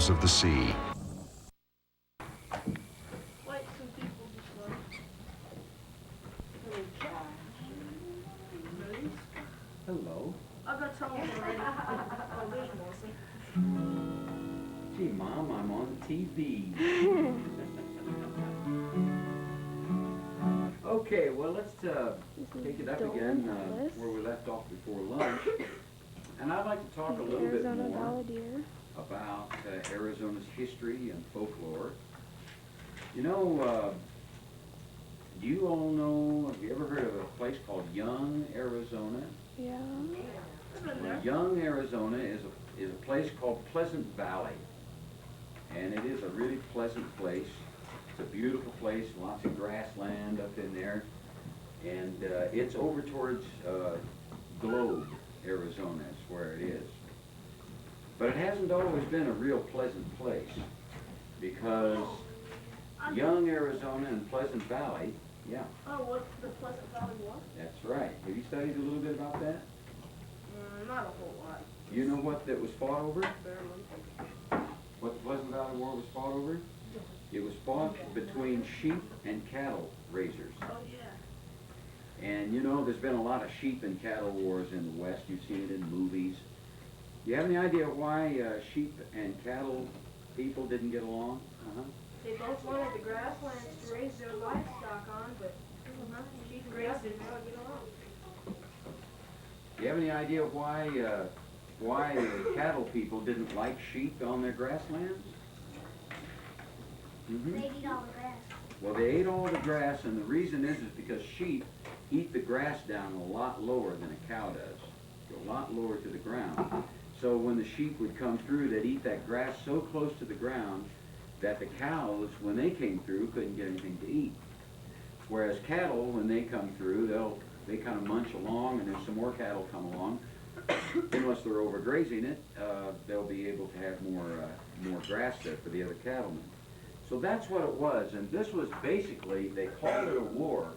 waves of the sea. Hello. I got told already. Oh, there's Melissa. Gee, Mom, I'm on TV. Okay, well, let's take it up again where we left off before lunch. And I'd like to talk a little bit more about Arizona's history and folklore. You know, do you all know, have you ever heard of a place called Young, Arizona? Yeah. Well, Young, Arizona is a place called Pleasant Valley. And it is a really pleasant place. It's a beautiful place, lots of grassland up in there. And it's over towards Globe, Arizona is where it is. But it hasn't always been a real pleasant place because Young, Arizona and Pleasant Valley, yeah. Oh, what the Pleasant Valley was? That's right. Have you studied a little bit about that? Not a whole lot. You know what that was fought over? Barely. What the Pleasant Valley War was fought over? It was fought between sheep and cattle raisers. Oh, yeah. And you know, there's been a lot of sheep and cattle wars in the West. You've seen it in movies. Do you have any idea why sheep and cattle people didn't get along? They both wanted the grasslands to raise their livestock on, but sheep and grass didn't really get along. Do you have any idea why the cattle people didn't like sheep on their grasslands? They eat all the grass. Well, they ate all the grass, and the reason is because sheep eat the grass down a lot lower than a cow does, a lot lower to the ground. So when the sheep would come through, they'd eat that grass so close to the ground that the cows, when they came through, couldn't get anything to eat. Whereas cattle, when they come through, they kind of munch along, and if some more cattle come along, unless they're overgrazing it, they'll be able to have more grass there for the other cattlemen. So that's what it was, and this was basically, they called it a war,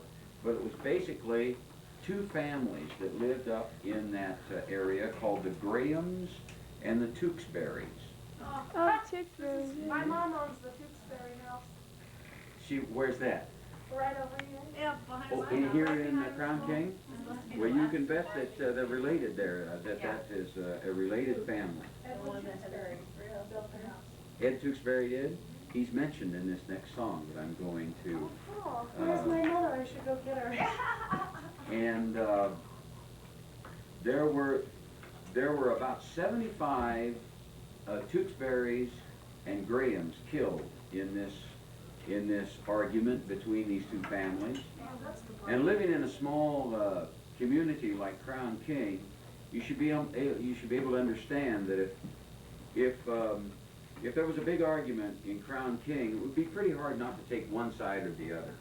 but it was basically two families that lived up in that area called the Grahams and the Tewksburys. Oh, Tewksbury. My mom owns the Tewksbury house. Where's that? Right over here. Yeah, behind Oh, my in house. here Right in behind Crown the King? school. Well, you can bet that they're related there, that is a related family. Edward Tewksbury built the house. Ed Tewksbury did? He's mentioned in this next song that I'm going to. Oh, where's my mother? I should go get her. And there were about 75 Tewksburys and Grahams killed in this argument between these two families. And living in a small community like Crown King, you should be able to understand that if there was a big argument in Crown King, it would be pretty hard not to take one side or the other.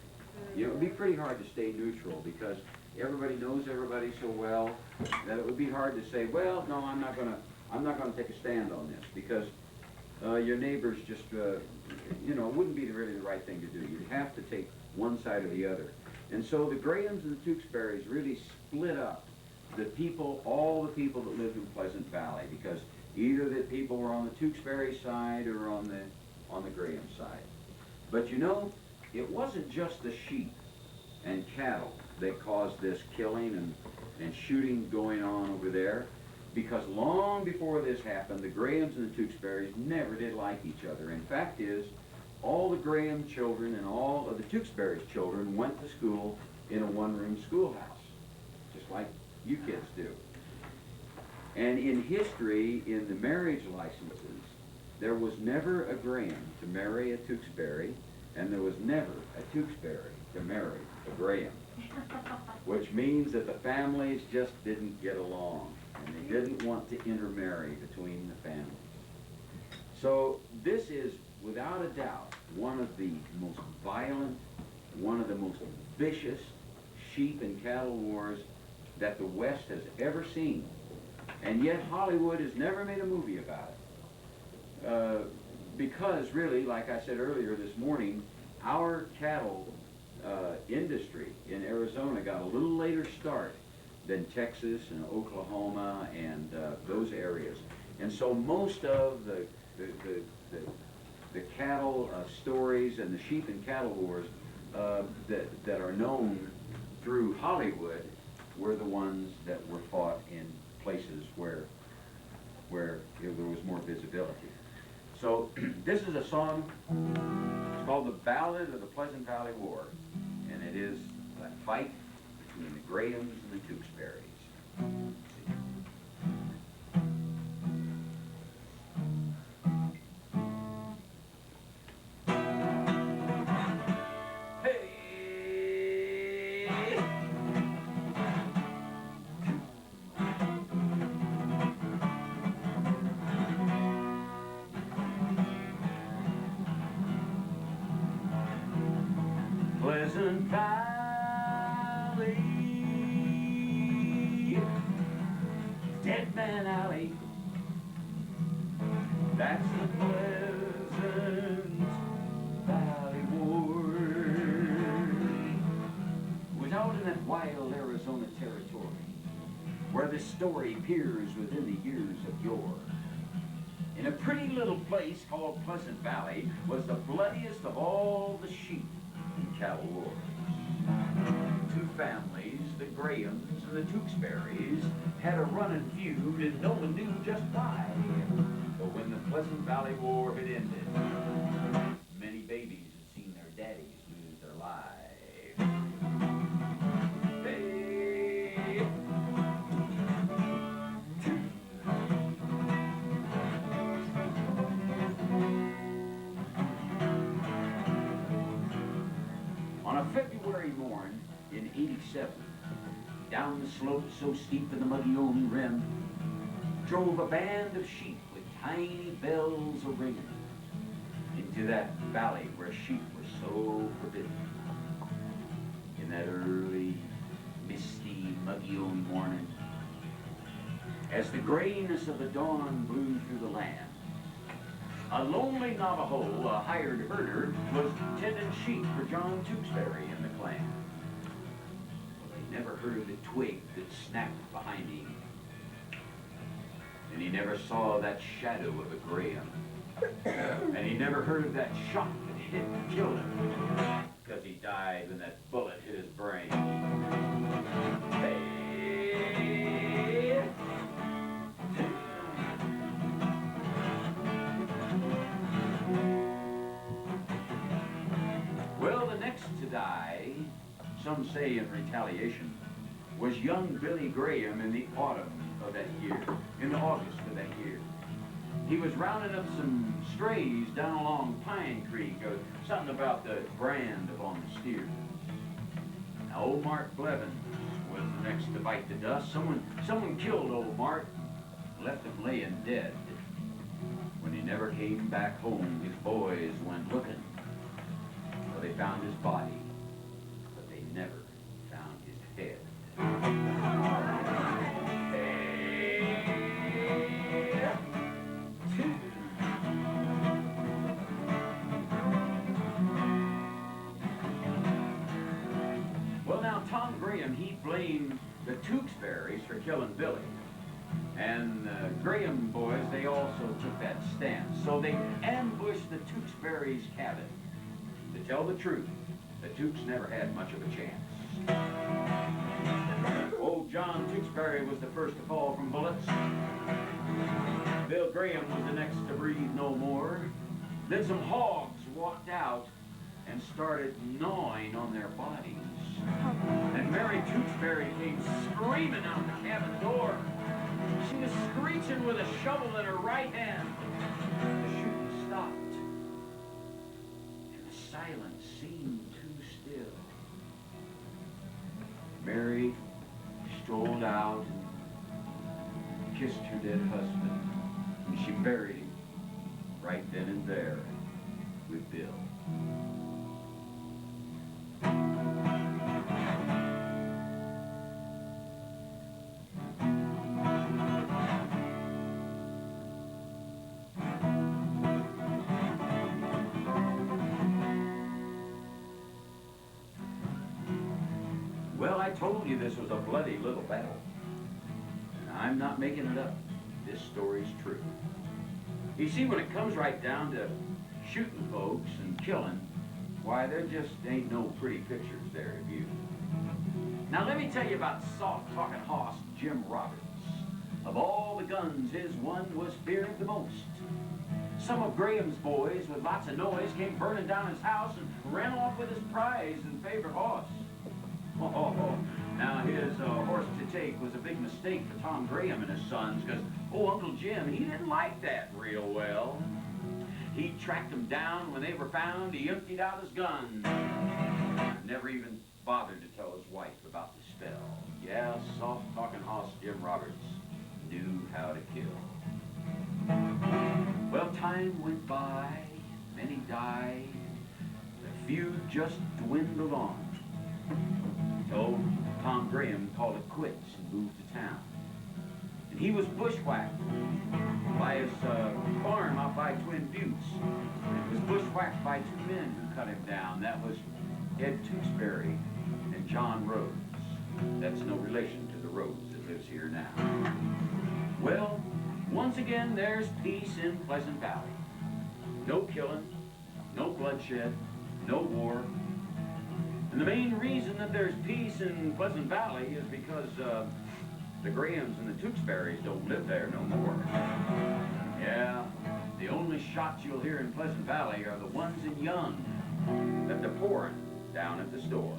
You know, it would be pretty hard to stay neutral because everybody knows everybody so well that it would be hard to say, well, no, I'm not gonna take a stand on this because your neighbors just, you know, it wouldn't be really the right thing to do. You'd have to take one side or the other. And so the Grahams and the Tewksburys really split up the people, all the people that lived in Pleasant Valley, because either the people were on the Tewksbury side or on the Graham side. But you know, it wasn't just the sheep and cattle that caused this killing and shooting going on over there, because long before this happened, the Grahams and the Tewksburys never did like each other. In fact is, all the Graham children and all of the Tewksbury's children went to school in a one-room schoolhouse, just like you kids do. And in history, in the marriage licenses, there was never a Graham to marry a Tewksbury, and there was never a Tewksbury to marry a Graham, which means that the families just didn't get along, and they didn't want to intermarry between the families. So this is, without a doubt, one of the most violent, one of the most vicious sheep and cattle wars that the West has ever seen. And yet Hollywood has never made a movie about it. Because really, like I said earlier this morning, our cattle industry in Arizona got a little later start than Texas and Oklahoma and those areas. And so most of the cattle stories and the sheep and cattle wars that are known through Hollywood were the ones that were fought in places where there was more visibility. So this is a song, it's called The Ballad of the Pleasant Valley War, and it is a fight between the Grahams and the Tewksbury's. Pleasant Valley, Dead Man Alley, that's the Pleasant Valley War. It was out in that wild Arizona territory where the story peers within the years of yore. In a pretty little place called Pleasant Valley was the bloodiest of all the sheep and cattle wars. Two families, the Grahams and the Tewksbury's, had a running feud and no one knew just why. But when the Pleasant Valley War had ended, many babies had seen their daddies lose their lives. On a February morn in '87, down the slope so steep in the Muggione rim, drove a band of sheep with tiny bells a-ringing into that valley where sheep were so forbidden. In that early, misty Muggione morning, as the grayness of the dawn blew through the land, a lonely Navajo, a hired herder, was tending sheep for John Tewksbury and the clan. Well, they never heard the twig that snapped behind him. And he never saw that shadow of a Graham. And he never heard that shot that hit and killed him, because he died when that bullet hit his brain. Hey. Well, the next to die, some say in retaliation, was young Billy Graham in the autumn of that year, in August of that year. He was rounding up some strays down along Pine Creek, or something about the brand upon the steer. Now, old Mark Blevins was the next to bite the dust. Someone killed old Mark, left him laying dead. When he never came back home, his boys went looking. Well, they found his body, but they never found his head. Well, now, Tom Graham, he blamed the Tewksbury's for killing Billy. And the Graham boys, they also took that stance. So they ambushed the Tewksbury's cabin. To tell the truth, the Tewks never had much of a chance. Old John Tewksbury was the first to fall from bullets. Bill Graham was the next to breathe no more. Then some hogs walked out and started gnawing on their bodies. And Mary Tewksbury came screaming out the cabin door. She was screeching with a shovel in her right hand. The shooting stopped. And the silence seemed too still. Mary strolled out and kissed her dead husband. And she buried him right then and there with Bill. Well, I told you this was a bloody little battle. And I'm not making it up. This story's true. You see, when it comes right down to shooting folks and killing, why, there just ain't no pretty pictures there of you. Now let me tell you about soft-talking hoss Jim Roberts. Of all the guns, his one was feared the most. Some of Graham's boys, with lots of noise, came burning down his house and ran off with his prize and favorite horse. Now his horse to take was a big mistake for Tom Graham and his sons, because Uncle Jim, he didn't like that real well. He tracked them down. When they were found, he emptied out his gun. Never even bothered to tell his wife about the spell. Yeah, soft-talking hoss Jim Roberts knew how to kill. Well, time went by, many died, the feud just dwindled on. So Tom Graham called it quits and moved to town. And he was bushwhacked by his farm out by Twin Buttes. He was bushwhacked by two men who cut him down. That was Ed Tewksbury and John Rhodes. That's no relation to the Rhodes that lives here now. Well, once again, there's peace in Pleasant Valley. No killing, no bloodshed, no war. And the main reason that there's peace in Pleasant Valley is because the Grahams and the Tewksburys don't live there no more. Yeah, the only shots you'll hear in Pleasant Valley are the ones in Young that they're pouring down at the store.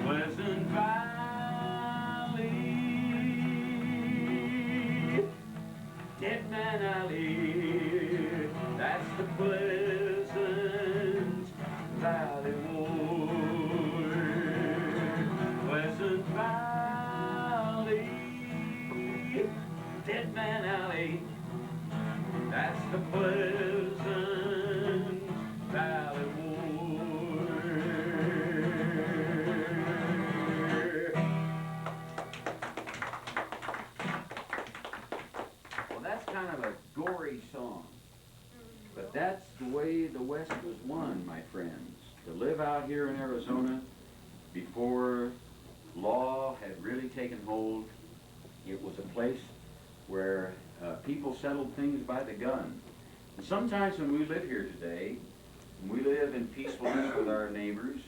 Pleasant Valley, Dead Man Alley, that's the Pleasant Valley Ward. Pleasant Valley, Dead Man Alley, that's the Pleasant Valley Ward. Well, that's kind of a gory song. But that's the way the West was won, my friends. To live out here in Arizona before law had really taken hold, it was a place where people settled things by the gun. And sometimes when we live here today, we live in peacefulness with our neighbors,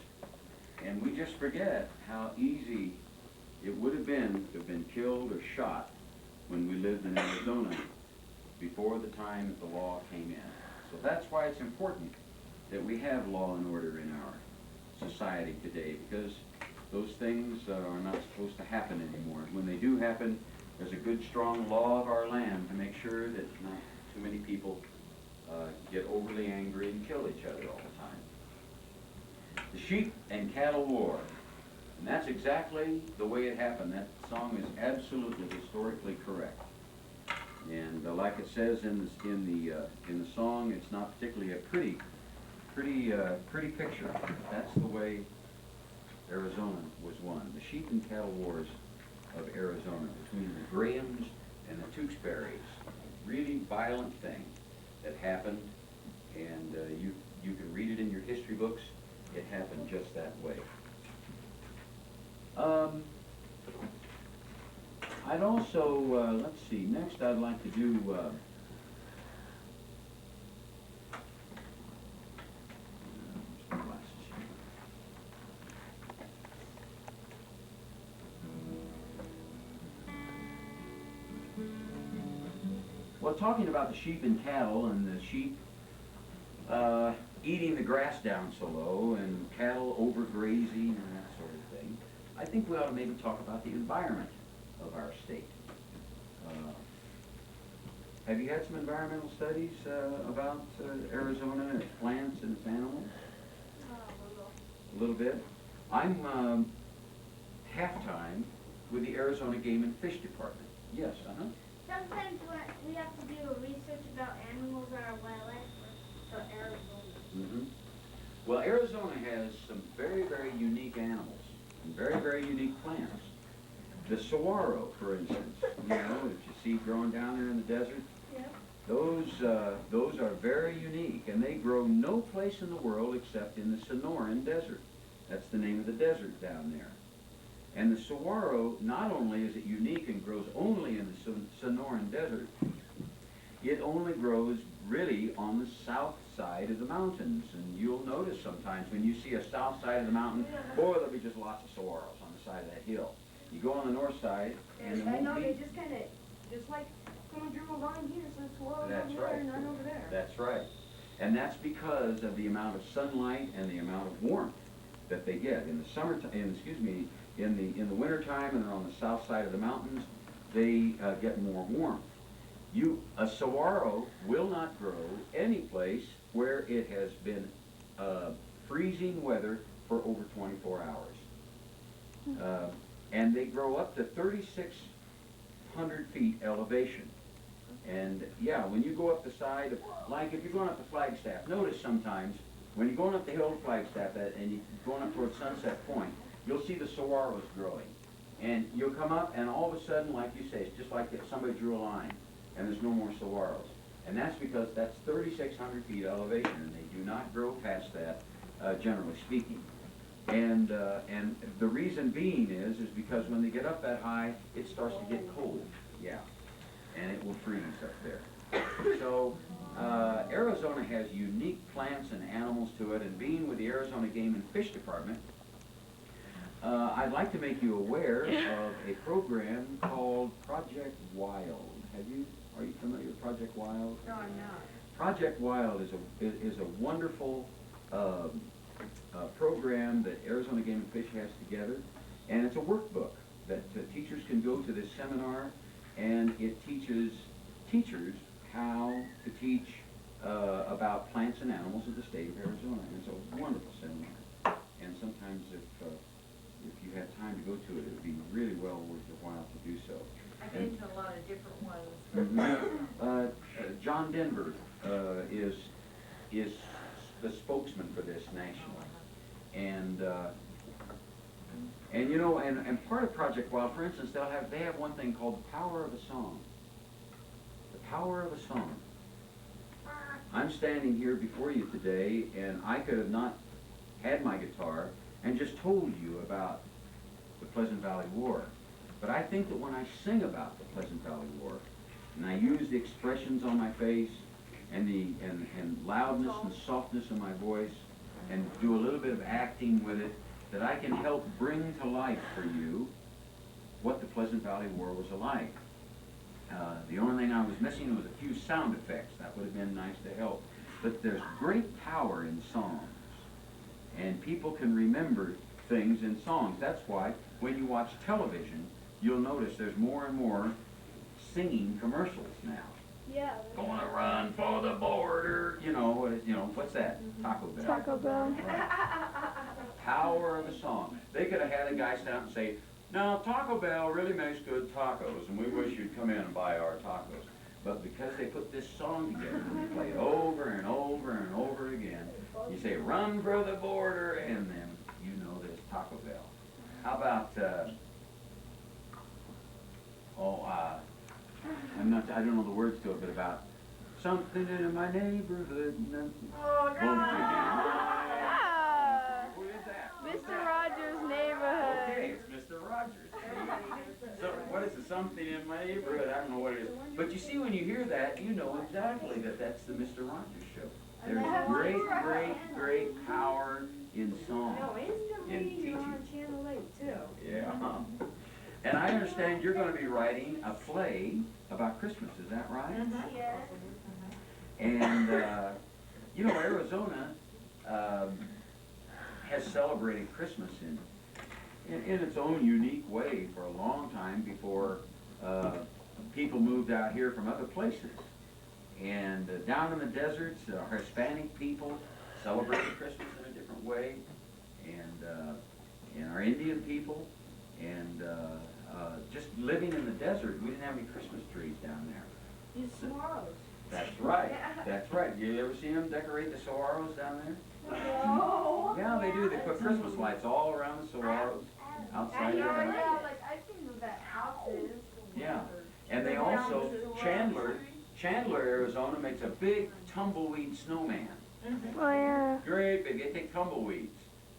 and we just forget how easy it would have been killed or shot when we lived in Arizona before the time that the law came in. So that's why it's important that we have law and order in our society today, because those things are not supposed to happen anymore. When they do happen, there's a good, strong law of our land to make sure that not too many people get overly angry and kill each other all the time. The Sheep and Cattle War. And that's exactly the way it happened. That song is absolutely historically correct. And like it says in the song, it's not particularly a pretty picture. That's the way Arizona was won. The Sheep and Cattle Wars of Arizona between the Grahams and the Tewksburys. Really violent thing that happened, and you can read it in your history books. It happened just that way. I'd also, let's see, next I'd like to do, where's my glasses here? Well, talking about the sheep and cattle, and the sheep eating the grass down so low, and cattle overgrazing and that sort of thing, I think we ought to maybe talk about the environment of our state. Have you had some environmental studies about Arizona, its plants and its animals? A little bit. I'm half-time with the Arizona Game and Fish Department. Yes, Sometimes we have to do research about animals or our wildlife for Arizona. Mm-hmm. Well, Arizona has some very, very unique animals and very, very unique plants. The saguaro, for instance, you know, that you see growing down there in the desert. Yeah. Those are very unique, and they grow no place in the world except in the Sonoran Desert. That's the name of the desert down there. And the saguaro, not only is it unique and grows only in the Sonoran Desert, it only grows really on the south side of the mountains. And you'll notice sometimes when you see a south side of the mountain, boy, there'll be just lots of saguaros on the side of that hill. You go on the north side, and it I won't know, be. they just kind of, just like, someone drew a line here, so it's swirled That's over there right. and none over there. That's right. And that's because of the amount of sunlight and the amount of warmth that they get. In the summertime, in the wintertime, and on the south side of the mountains, they get more warmth. A saguaro will not grow any place where it has been freezing weather for over 24 hours. And they grow up to 3,600 feet elevation. And yeah, when you go up the side of, like if you're going up to Flagstaff, notice sometimes when you're going up the hill to Flagstaff and you're going up towards Sunset Point, you'll see the saguaros growing. And you'll come up and all of a sudden, like you say, it's just like if somebody drew a line and there's no more saguaros. And that's because that's 3,600 feet elevation, and they do not grow past that, generally speaking. And the reason being is because when they get up that high, it starts to get cold. Yeah. And it will freeze up there. So Arizona has unique plants and animals to it, and being with the Arizona Game and Fish Department, I'd like to make you aware of a program called Project Wild. Are you familiar with Project Wild? No, I'm not. Project Wild is a wonderful program that Arizona Game and Fish has together, and it's a workbook that teachers can go to this seminar, and it teaches teachers how to teach about plants and animals of the state of Arizona. And it's a wonderful seminar, and sometimes if you have time to go to it, it would be really well worth your while to do so. I've been to a lot of different ones. John Denver is the spokesman for this nationally, and you know, and part of Project Wild, for instance, they have one thing called the power of a song. The power of a song. I'm standing here before you today, and I could have not had my guitar and just told you about the Pleasant Valley War. But I think that when I sing about the Pleasant Valley War, and I use the expressions on my face, and loudness and softness in my voice, and do a little bit of acting with it, that I can help bring to life for you what the Pleasant Valley War was like. The only thing I was missing was a few sound effects. That would have been nice to help. But there's great power in songs, and people can remember things in songs. That's why when you watch television, you'll notice there's more and more singing commercials now. Yeah. Gonna run for the border. You know, what's that? Taco Bell. Taco Bell. Power of a song. They could have had a guy stand up and say, "Now Taco Bell really makes good tacos, and we wish you'd come in and buy our tacos." But because they put this song together and play it over and over and over again, you say, "Run for the border," and then you know there's Taco Bell. How about I don't know the words to it, but about something in my neighborhood. Oh, God. Who is that? Mr. Rogers' Neighborhood. Okay, it's Mr. Rogers. So what is it? Something in my neighborhood? I don't know what it is. But you see, when you hear that, you know exactly that that's the Mr. Rogers show. There's great power in song. No, in instantly you're on teaching. Channel 8, too. Yeah. And I understand you're going to be writing a play about Christmas. Is that right? Yes. And, you know, Arizona has celebrated Christmas in its own unique way for a long time before people moved out here from other places. And down in the deserts, Hispanic people celebrated Christmas in a different way, and our Indian people, and just living in the desert, we didn't have any Christmas trees down there. You swallows. That's right. That's right. You ever seen them decorate the saguaros down there? No. Yeah, they do. They put Christmas lights all around the saguaros outside of them. Yeah, like I've seen that houses. Yeah. And they also, Chandler, Arizona makes a big tumbleweed snowman. Oh yeah. Great big, they take tumbleweeds.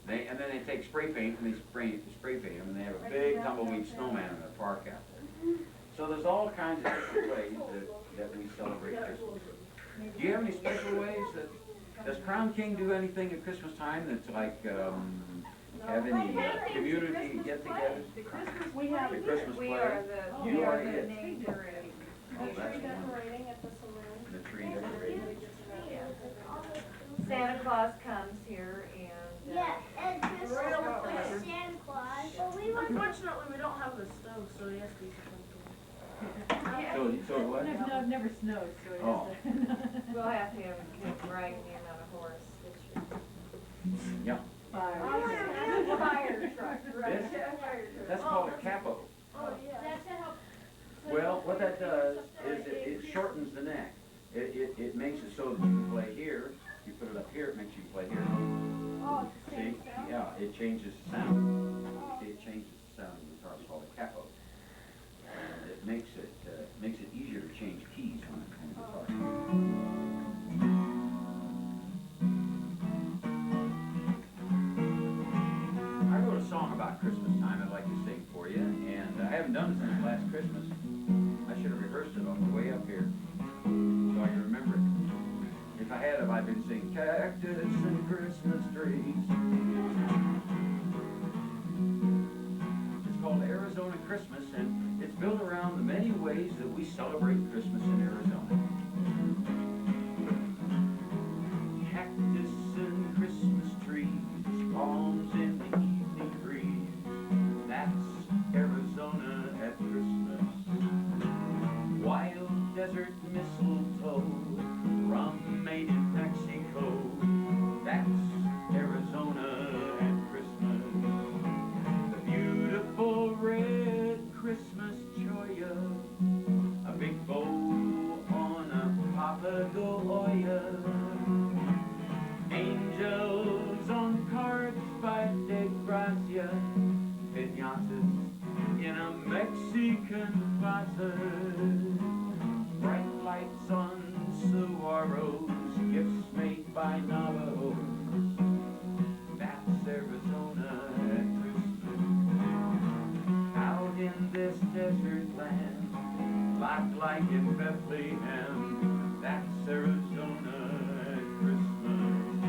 And then they take spray paint and they spray paint them and they have a big tumbleweed snowman in their park out there. So there's all kinds of different ways that we celebrate Christmas. Do you have any special ways does Crown King do anything at Christmas time that's like, have any community get-togethers? The Christmas, we have, The Christmas play? We are the neighborhood. Oh, that's tree wonderful. decorating at the saloon. The tree decorating. Santa Claus comes here and. Yeah, and just with Santa Claus. Well, we went. Unfortunately, we don't have a stove, so he has to be So what? No, it never snows, so it Oh. We'll have to have him dragging in on a horse this year. Yeah. Fire truck, right? That's called a capo. Oh, yeah. That's to help. Well, what that does is it shortens the neck. It makes it so that you can play here. You put it up here, it makes you play here. Oh, it's the See? same sound? Yeah, it changes the sound. It changes the sound of the guitar. It's called a capo. And it makes it easier to change keys on the guitar. I wrote a song about Christmas time I'd like to sing for you, and I haven't done it since last Christmas. I should have rehearsed it on the way up here, so I can remember it. If I had, I'd been singing cactus and Christmas trees. It's called Arizona Christmas, and it's built around the many ways that we celebrate Christmas in Arizona. Cactus and Christmas trees, palms in the evening breeze. That's Arizona at Christmas. Wild desert mistletoe, rum made in Mexico. That's Arizona at Christmas. The beautiful red Christmas cholla, a big bow on a papagoya. Angels on cards by De Gracia, piñatas in a Mexican plaza. Bright lights on saguaros, gifts made by Navajos. That's Arizona at Christmas. Out in this desert land, like in Bethlehem, that's Arizona at Christmas.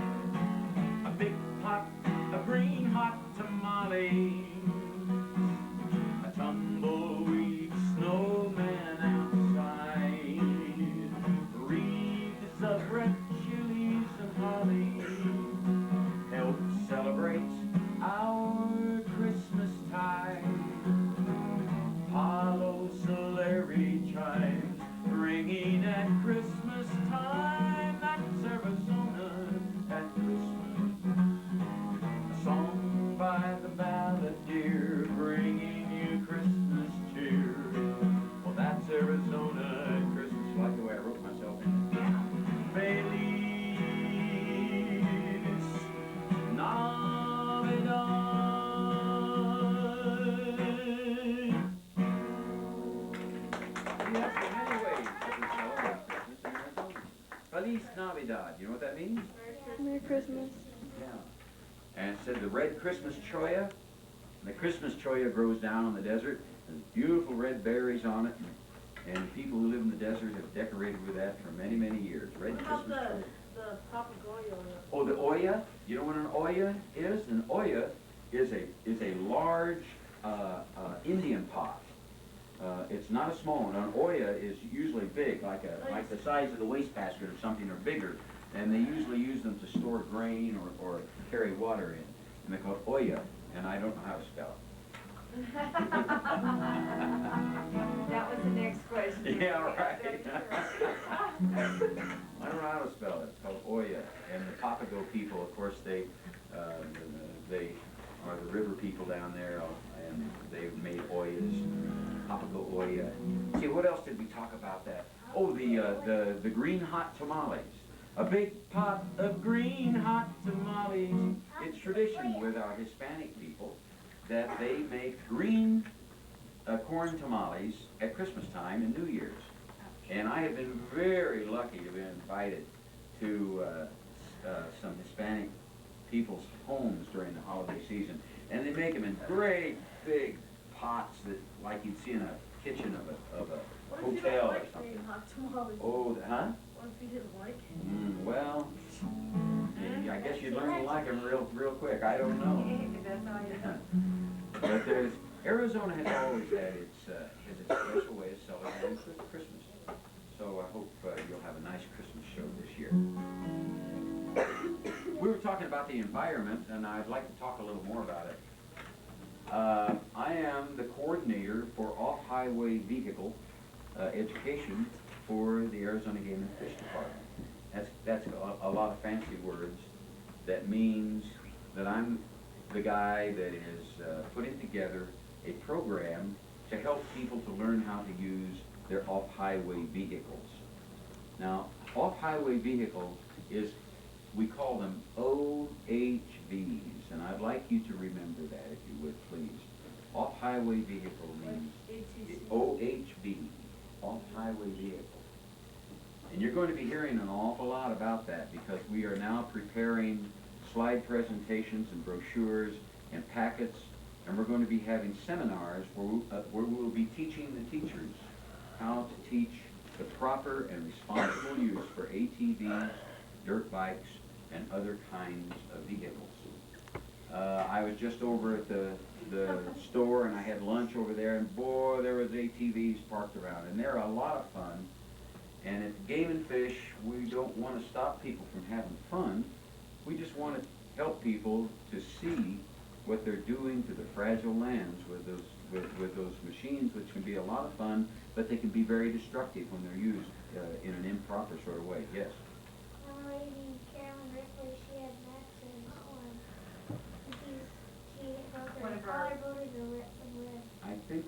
A big pot of green hot tamales, a tumbleweed snowman outside, wreaths of red chilies and holly help celebrate our Christmas tide. Palo Solari chimes ringing at Christmas time. That's Arizona at Christmas. A song by the balladeer bringing you Christmas cheer. Well, that's Arizona at Christmas. You like the way I wrote myself in? Feliz Navidad. We have so many ways that we celebrate Christmas in Arizona. Feliz Navidad. You know what that means? Merry Christmas. Yeah. And it said the red Christmas cholla. And the Christmas cholla grows down in the desert. There's beautiful red berries on it. And people who live in the desert have decorated with that for many, many years. Red What about Christmas cholla. the papagoya? Oh, the olla? You know what an olla is? An olla is a large Indian pot. It's not a small one. An olla is usually big, like the size of the wastebasket or something, or bigger. And they usually use them to store grain or carry water in. And they're called olla, and I don't know how to spell it. That was the next question. Yeah, right. I don't know how to spell it. It's called olla. And the Papago people, of course, they are the river people down there, and they've made ollas, Papago olla. See, what else did we talk about that? Oh, the green hot tamales. A big pot of green hot tamales. It's tradition with our Hispanic people that they make green corn tamales at Christmas time and New Year's. And I have been very lucky to be invited to some Hispanic people's homes during the holiday season. And they make them in great big pots that, like you'd see in a kitchen of a What if you hotel don't or like something. making hot tamales? Oh, huh? What if you didn't like it? Well, I guess you'd learn to like them real quick. I don't know. That's all you know. But Arizona has always had its special way of celebrating Christmas. So I hope you'll have a nice Christmas show this year. We were talking about the environment, and I'd like to talk a little more about it. I am the coordinator for off-highway vehicle education for the Arizona Game and Fish Department. That's a lot of fancy words. That means that I'm the guy that is putting together a program to help people to learn how to use their off-highway vehicles. Now, off-highway vehicle is, we call them OHVs, and I'd like you to remember that, if you would, please. Off-highway vehicle means OHV, off-highway vehicle. And you're going to be hearing an awful lot about that because we are now preparing slide presentations and brochures and packets, and we're going to be having seminars where we will be teaching the teachers how to teach the proper and responsible use for ATVs, dirt bikes, and other kinds of vehicles. I was just over at the store and I had lunch over there, and boy, there was ATVs parked around, and they're a lot of fun. And at Game and Fish, we don't want to stop people from having fun. We just want to help people to see what they're doing to the fragile lands with those machines, which can be a lot of fun, but they can be very destructive when they're used in an improper sort of way. Yes? One lady, Carolyn Ripley, she had an accident in Holland. She broke One her of our- collarbone and ripped the rib. I think,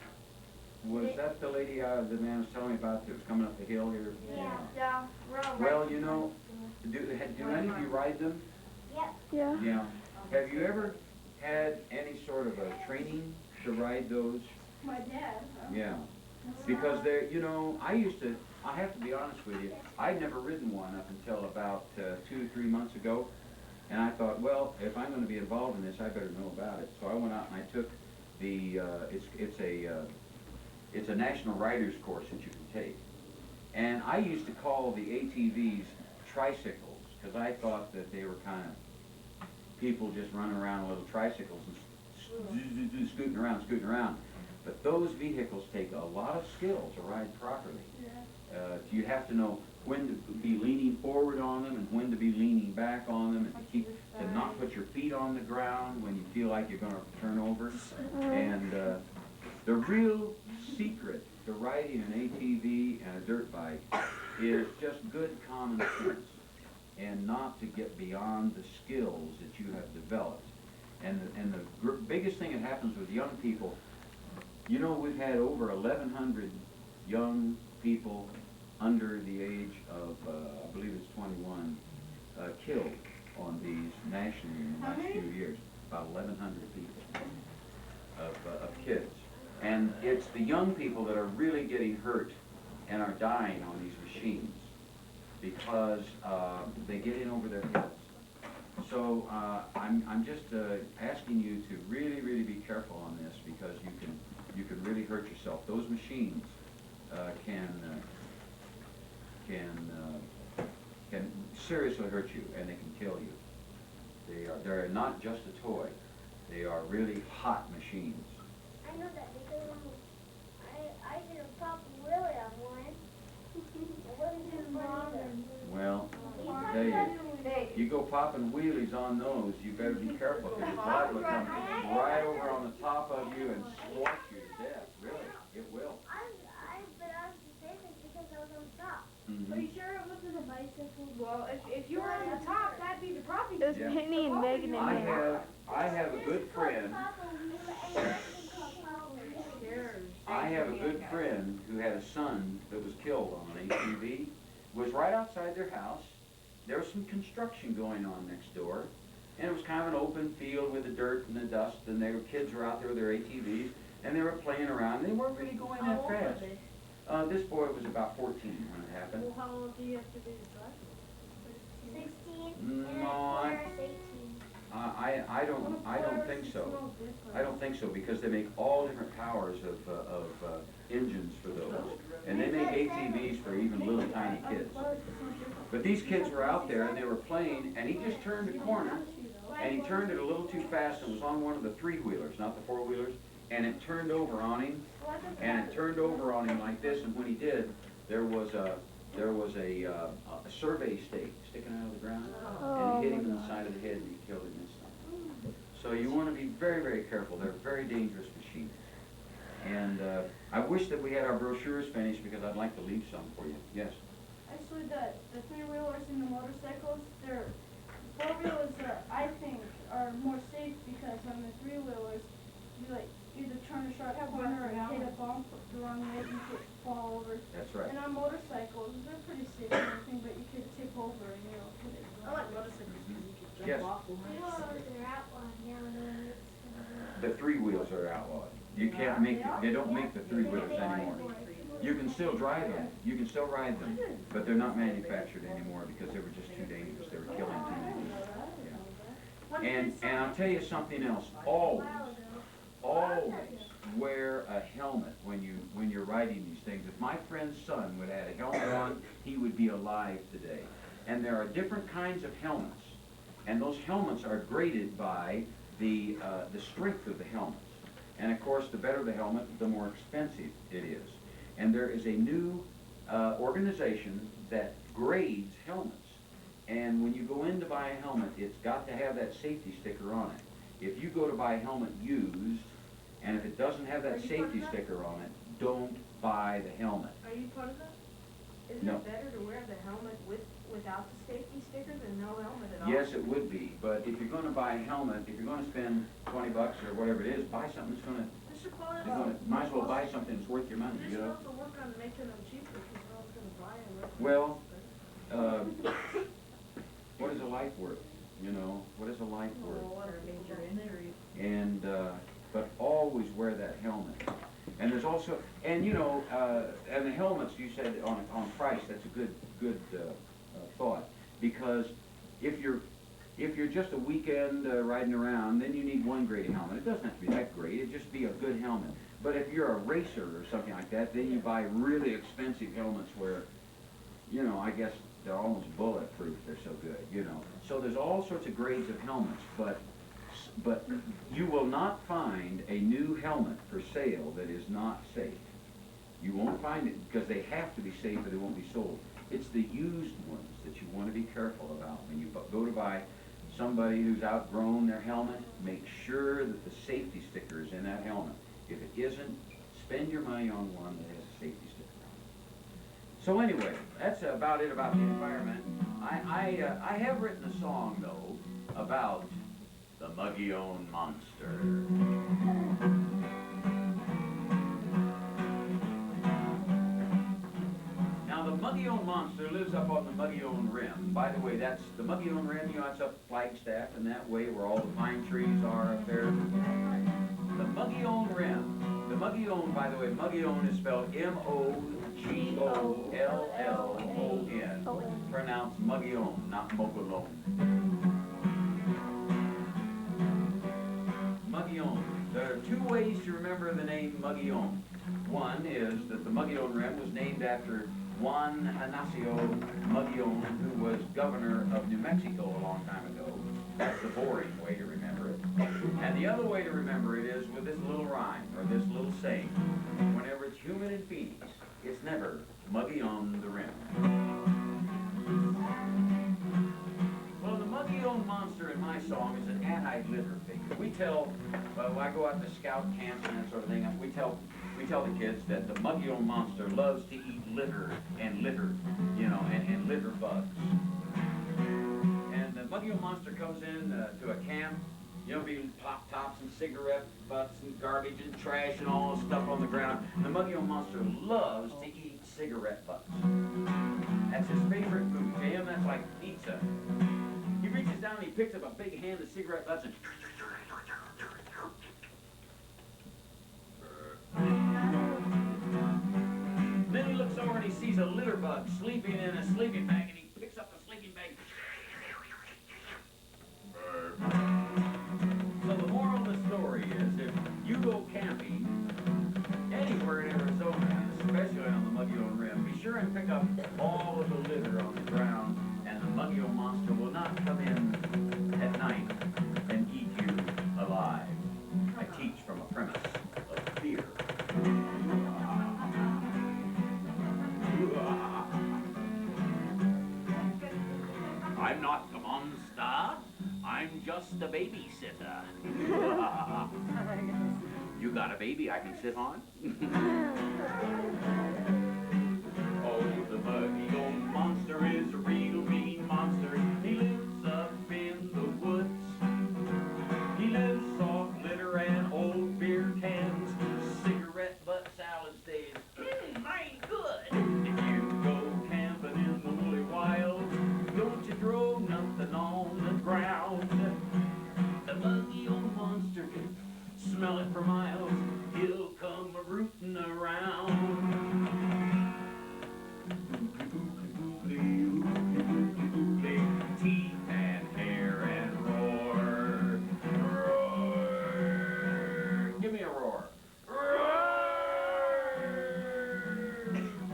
was that the lady the man was telling me about that was coming up the hill here? Yeah. Yeah, we're all Well, right. you know, do any of you ride them? Yep. Yeah. Yeah. Have you ever had any sort of a training to ride those? My dad. Yeah. Because they're, you know, I have to be honest with you, I'd never ridden one up until about 2 to 3 months ago. And I thought, well, if I'm going to be involved in this, I better know about it. So I went out and I took the, it's a national riders course that you can take. And I used to call the ATVs tricycles because I thought that they were kind of people just running around on little tricycles and scooting around. But those vehicles take a lot of skill to ride properly. You have to know when to be leaning forward on them and when to be leaning back on them, and to not put your feet on the ground when you feel like you're going to turn over. And the real secret to riding an ATV and a dirt bike is just good common sense and not to get beyond the skills that you have developed. And the biggest thing that happens with young people, you know, we've had over 1,100 young people under the age of, I believe it's 21, killed on these nationally in the last few years. About 1,100 people of kids. And it's the young people that are really getting hurt and are dying on these machines because they get in over their heads. So I'm just asking you to really, really be careful on this because you can really hurt yourself. Those machines can seriously hurt you, and they can kill you. They're not just a toy. They are really hot machines. I know that because I did a pop wheelie on one. It wasn't too long. Well, I tell you, you go popping wheelies on those, you better be careful because your body will come right over on the top of you and squash you to death. Really, it will. But I was the same because I was on top. Mhm. Are you sure it wasn't a bicycle? Well, if you were on the top, that'd be the property. It was Yeah. Penny and Megan and me. I have a good friend. I have a good friend who had a son that was killed on an ATV. It was right outside their house. There was some construction going on next door, and it was kind of an open field with the dirt and the dust, and kids were out there with their ATVs, and they were playing around. They weren't really going that fast. This boy was about 14 when it happened. Well, how old do you have to be to drive? 16, No, and I- Claire's 18. I don't think so. I don't think so, because they make all different powers of engines for those. And they make ATVs for even little tiny kids. But these kids were out there and they were playing, and he just turned a corner, and he turned it a little too fast and was on one of the three-wheelers, not the four-wheelers, and it turned over on him, and it turned over on him like this, and when he did, there was a survey stake sticking out of the ground, and it hit him in the side of the head and he killed him instantly. So you want to be very, very careful. They're very dangerous machines. And I wish that we had our brochures finished because I'd like to leave some for you. Yes? Actually, the three-wheelers and the motorcycles, they're four-wheelers that I think are more safe because on the three-wheelers, you like either turn a sharp corner or hit a bump the wrong way, you could fall over. That's right. And on motorcycles, they're pretty safe and everything, but you could tip over and you know hit it. I like motorcycles because you can Yes. jump off them. They're outlawed nowadays. The three wheels are outlawed. You can't make, they don't make the three wheelers anymore. You can still drive them, you can still ride them, but they're not manufactured anymore because they were just too dangerous. They were killing too many people. Yeah. And I'll tell you something else. Always wear a helmet when you're riding these things. If my friend's son would have had a helmet on, he would be alive today. And there are different kinds of helmets, and those helmets are graded by the strength of the helmets. And of course, the better the helmet, the more expensive it is. And there is a new organization that grades helmets. And when you go in to buy a helmet, it's got to have that safety sticker on it. If you go to buy a helmet used, and if it doesn't have that safety sticker on it, don't buy the helmet. Are you part of that? Isn't No. it better to wear the helmet without the safety sticker than no helmet at all? Yes, it would be, but if you're going to buy a helmet, if you're going to spend 20 bucks or whatever it is, buy something that's going This should probably to, might as well buy something that's worth your money, They you should know? also work on making them cheaper because no one's gonna buy them. Well, what is a life worth? You know, what is a life worth? What are major injuries? And but always wear that helmet. And there's also, and you know, and the helmets you said on price. That's a good thought, because if you're just a weekend riding around, then you need one grade helmet. It doesn't have to be that great. It just be a good helmet. But if you're a racer or something like that, then you buy really expensive helmets where, you know, I guess they're almost bulletproof. They're so good, you know. So there's all sorts of grades of helmets, but you will not find a new helmet for sale that is not safe. You won't find it because they have to be safe or they won't be sold. It's the used ones that you want to be careful about. When you go to buy somebody who's outgrown their helmet, make sure that the safety sticker is in that helmet. If it isn't, spend your money on one that has a safety sticker on it. So anyway, that's about it about the environment. I have written a song, though, about the Muggy-owned monster. Now, the Muggy-owned monster lives up on the Muggy-owned rim. By the way, that's the Muggy-owned rim, you know, it's up Flagstaff and that way where all the pine trees are up there. The Muggy-owned rim. The Muggy-owned, by the way, Muggy-owned is spelled M-O-G-O-L-L-O-N. Pronounced Muggy-owned, not Mogolone. Muggy-owned. There are two ways to remember the name Muggy-owned. One is that the Muggy-owned rim was named after Juan Ignacio Muggy-owned, who was governor of New Mexico a long time ago. That's the boring way to remember it. And the other way to remember it is with this little rhyme, or this little saying. Whenever it's humid in Phoenix, it's never muggy on the rim. Well, the Muggy-owned monster in my song is an anti-litter figure. We tell, when I go out to scout camps and that sort of thing, we tell the kids that the Muggy-owned monster loves to eat litter, you know, and litter bugs. And the Muggy-owned monster comes in to a camp, you know, be pop tops and cigarette butts and garbage and trash and all this stuff on the ground. And the Muggy-owned monster loves to eat cigarette butts. That's his favorite food. To him, that's like pizza. He reaches down and he picks up a big hand of cigarette butts and then he sees a litter bug sleeping in a sleeping bag, and he picks up the sleeping bag. So the moral of the story is, if you go camping anywhere in Arizona, especially on the Muggy-O Rim, be sure and pick up all of the litter on the ground, and the Muggy-O monster will not come in at night and eat you alive. I teach from a premise of fear. I'm not the monster. I'm just a babysitter. You got a baby I can sit on? Oh, the Muggy-O monster is a real mean monster. He lives up in the woods. He lives off litter and old beer cans. Cigarette butt salad stays. Mighty good. If you go camping in the woolly wilds, don't you throw nothing on the ground. The Muggy-O monster can smell it for miles. He'll come rooting around. Teeth and hair and roar. Roar. Give me a roar. Roar.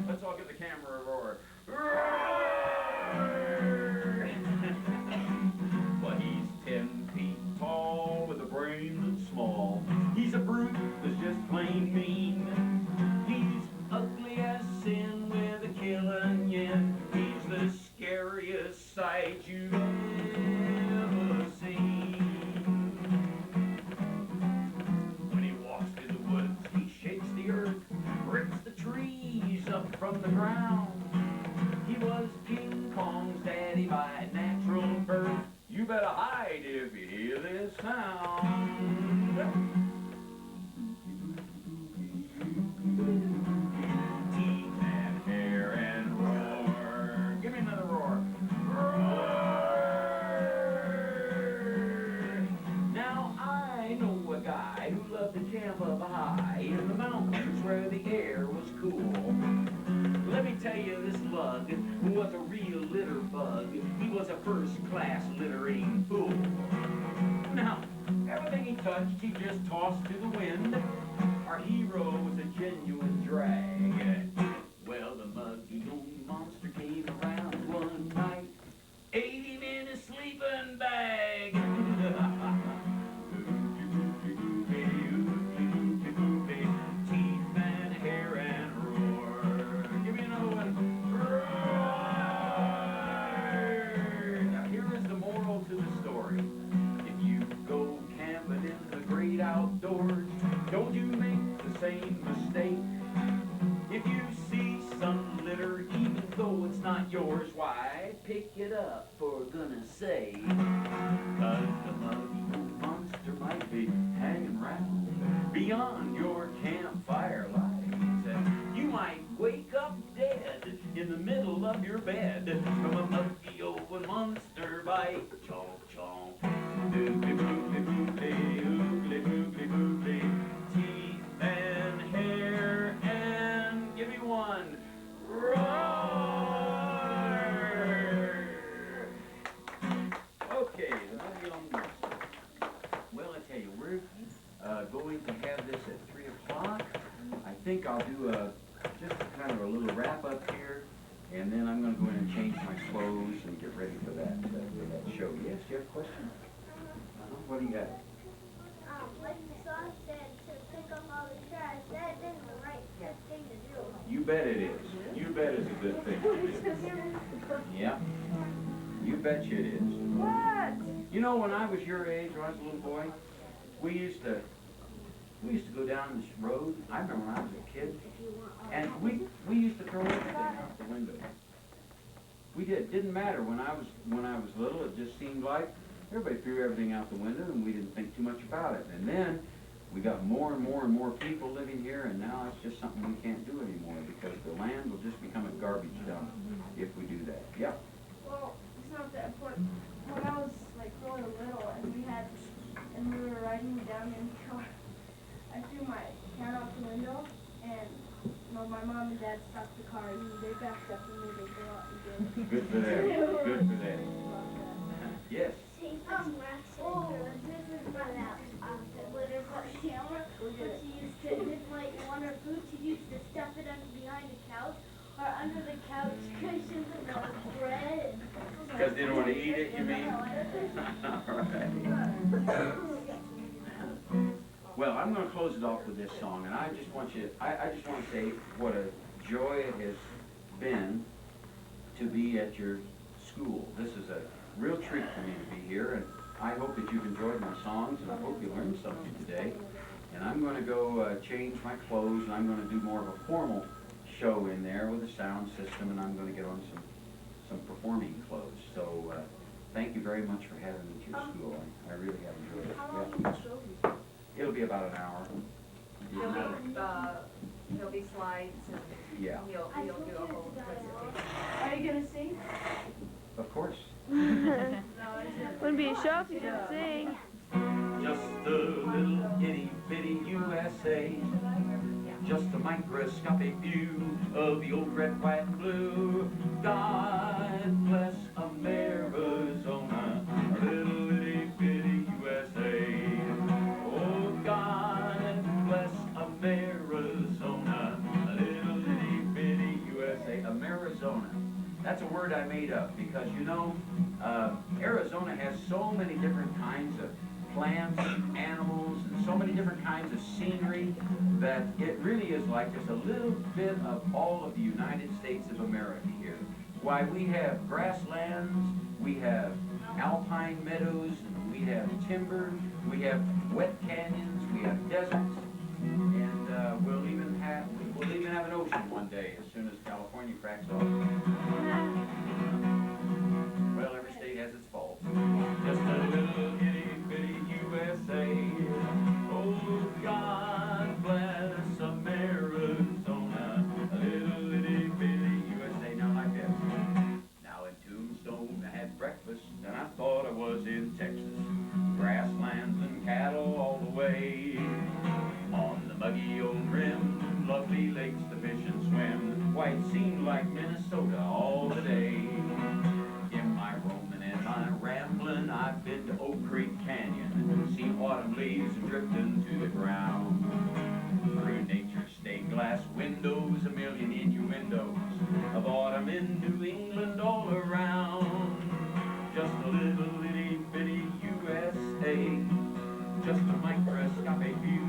Let's all give the camera a roar. Roar. Well, he's 10 feet tall with a brain that's small. He's a brute that's just plain mean. He's ugly as sin with a killing yen. He's the scariest sight you've ever seen. When he walks through the woods, he shakes the earth, rips the trees up from the ground. He was King Kong's daddy by natural birth. You better hide if you hear this sound. Teeth and hair and roar. Give me another roar. Roar. Now I know a guy who loved to camp up high in the mountains where the air was cool. Let me tell you, this lug was a real litter bug. He was a first-class littering fool. Now, everything he touched, he just tossed to the wind. Our hero was a genuine drag. Well, the Muggy-O monster came around one night, ate him in his sleeping bag. Teeth and hair and roar. Give me another one. Roar. Now, here is the moral to the story. If you go camping in the great outdoors, don't you make the same mistake. If you see some litter, even though it's not yours, why, pick it up, for goodness sake. 'Cause the Muggy-O monster might be hanging round beyond your campfire lights. You might wake up dead in the middle of your bed from a Muggy-O monster bite. Chomp, chomp. Doogly boogly boogly, oogly boogly boogly. Teeth and hair and give me one. Roar! Okay, the Muggy-O monster. Well, I tell you, we're going to have this at 3 o'clock. I think I'll do just kind of a little wrap up here, and then I'm going to go in and change my clothes and get ready for that show. Yes, you have a question? What do you got? Like the song said, to pick up all the trash, that is the right thing to do. You bet it is. You bet it's a good thing to do. Yeah. You betcha it is. What? You know, when I was your age, when I was a little boy, we used to go down this road. I remember when I was a kid, and we used to throw everything out the window. We did. Didn't matter when I was little. It just seemed like everybody threw everything out the window, and we didn't think too much about it. And then we got more and more and more people living here, and now it's just something we can't do anymore because the land will just become a garbage dump if we do that. Yeah. Well, it's not that important. When I was like really little and we were riding down in the car, I threw my can out the window and No, my mom and dad stopped the car and they backed up and they go out and get it. Good for them. Good for them. Love that. Yes. See, this is my glitter camera, which you used to, if like you want her food, you used to stuff it under behind the couch or under the couch cushions of the bread. Because they don't want to eat it, you mean? All right. Well, I'm going to close it off with this song, and I just want you, I just want to say what a joy it has been to be at your school. This is a real treat for me to be here, and I hope that you've enjoyed my songs, and I hope you learned something today. And I'm going to go change my clothes, and I'm going to do more of a formal show in there with a sound system, and I'm going to get on some performing clothes. So thank you very much for having me to your school. I really have enjoyed it. How long will the show be? It'll be about an hour. There'll be slides and Yeah, you'll do a whole presentation. Are you gonna sing? of course. Wouldn't be a show if you didn't sing. Just a little itty bitty USA. Just a microscopic view of the old red, white, and blue. God bless Amerizona, our little itty bitty USA. Oh, God bless Amerizona, a little itty bitty USA. Amerizona. That's a word I made up because, you know, Arizona has so many different kinds of plants, animals, and so many different kinds of scenery that it really is like just a little bit of all of the United States of America here. Why, we have grasslands, we have alpine meadows, and we have timber, we have wet canyons, we have deserts, and we'll even have an ocean one day as soon as California cracks off. Well, every state has its faults. Just a little itty bitty USA. Oh, God bless Amerizona, a little itty bitty USA. Now like this. Now in Tombstone I had breakfast and I thought I was in Texas. Grasslands and cattle all the way. On the muggy old rim, lovely lakes to fish and swim. Why, it seemed like Minnesota all the day. In my roaming and my rambling, I've been to Oak Creek Canyon, seen autumn leaves drifting to the ground. Through nature's stained glass windows, a million innuendos of autumn in New England all around. Just a little itty bitty USA, just a microscopic view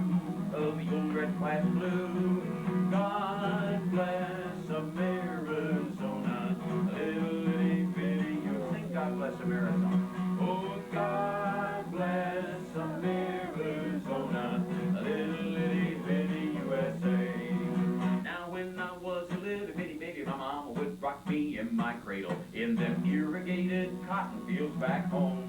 of the old red, white, and blue. God bless Amerizona, a little itty bitty USA. God bless Amerizona. Oh, God bless Amerizona, a little itty bitty USA. Now when I was a little bitty baby, my mama would rock me in my cradle in them irrigated cotton fields back home.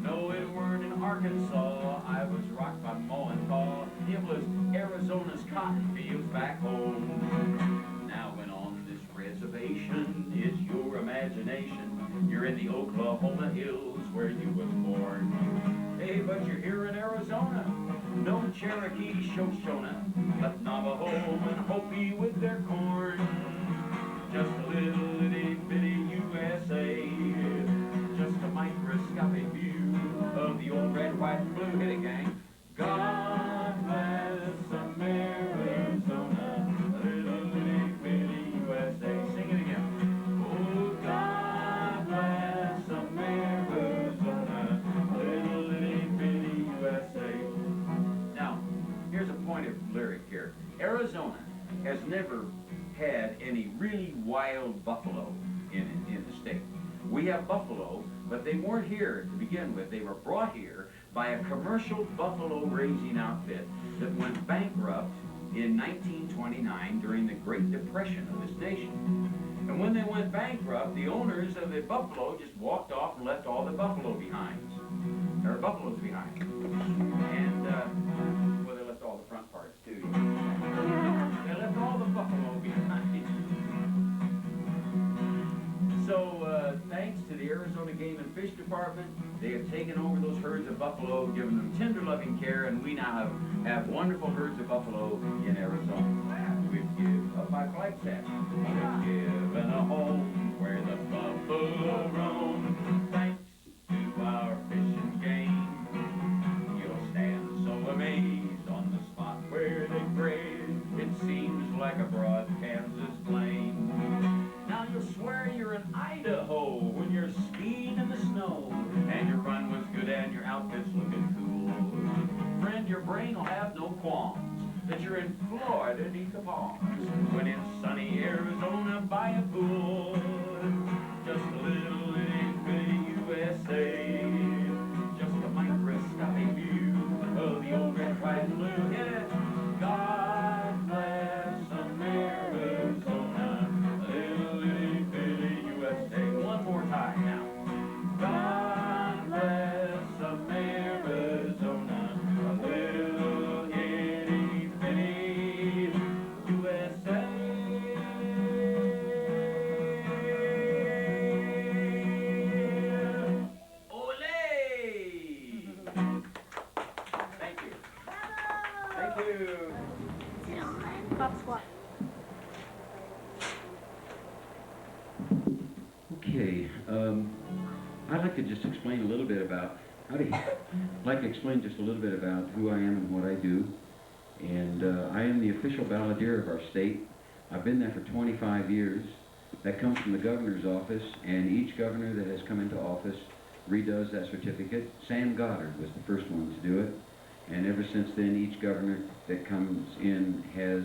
No, it weren't in Arkansas, I was rocked by Ma and Pa. It was Arizona's cotton fields back home. Now when on this reservation is your imagination, you're in the Oklahoma hills where you was born. Hey, but you're here in Arizona. No Cherokee, Shoshone, but Navajo and Hopi with their corn. Just a little itty bitty USA, just a microscopic view of the old red, white, and blue. Hit it, gang. God bless Amerizona, a little itty bitty USA. Sing it again. Oh, God bless Amerizona, a little itty bitty USA. Now, here's a point of lyric here. Arizona has never had any really wild buffalo in the state. We have buffalo, but they weren't here to begin with. They were brought here by a commercial buffalo raising outfit that went bankrupt in 1929 during the Great Depression of this nation. And when they went bankrupt, the owners of the buffalo just walked off and left all the buffaloes behind. And, well, they left all the front parts too. They left all the buffalo behind. So, thanks to the Arizona Game and Fish Department, They have taken over those herds of buffalo, given them tender loving care, and we now have wonderful herds of buffalo in Arizona. We've given up my flight set. We've given a home where the buffalo roam. Thanks to our fishing game, you'll stand so amazed on the spot where they graze. It seems like a broad Kansas plain. Now you'll swear you're in Idaho when you're skiing in the snow, and your run was good and your outfit's looking cool. Friend, your brain will have no qualms that you're in Florida beneath the palms, when in sunny Arizona by a pool. Just a little itty-bitty USA, just a microscopic view of the old red, white, and blue. Yeah. God bless Arizona, a little itty-bitty USA. One more time now. God bless Arizona, a little itty-bitty USA. Ole! Thank you. Thank you. Pop squat. Okay, I'd like to just explain a little bit about, who I am and what I do. And I am the official balladeer of our state. I've been there for 25 years. That comes from the governor's office, and each governor that has come into office redoes that certificate. Sam Goddard was the first one to do it, and ever since then each governor that comes in has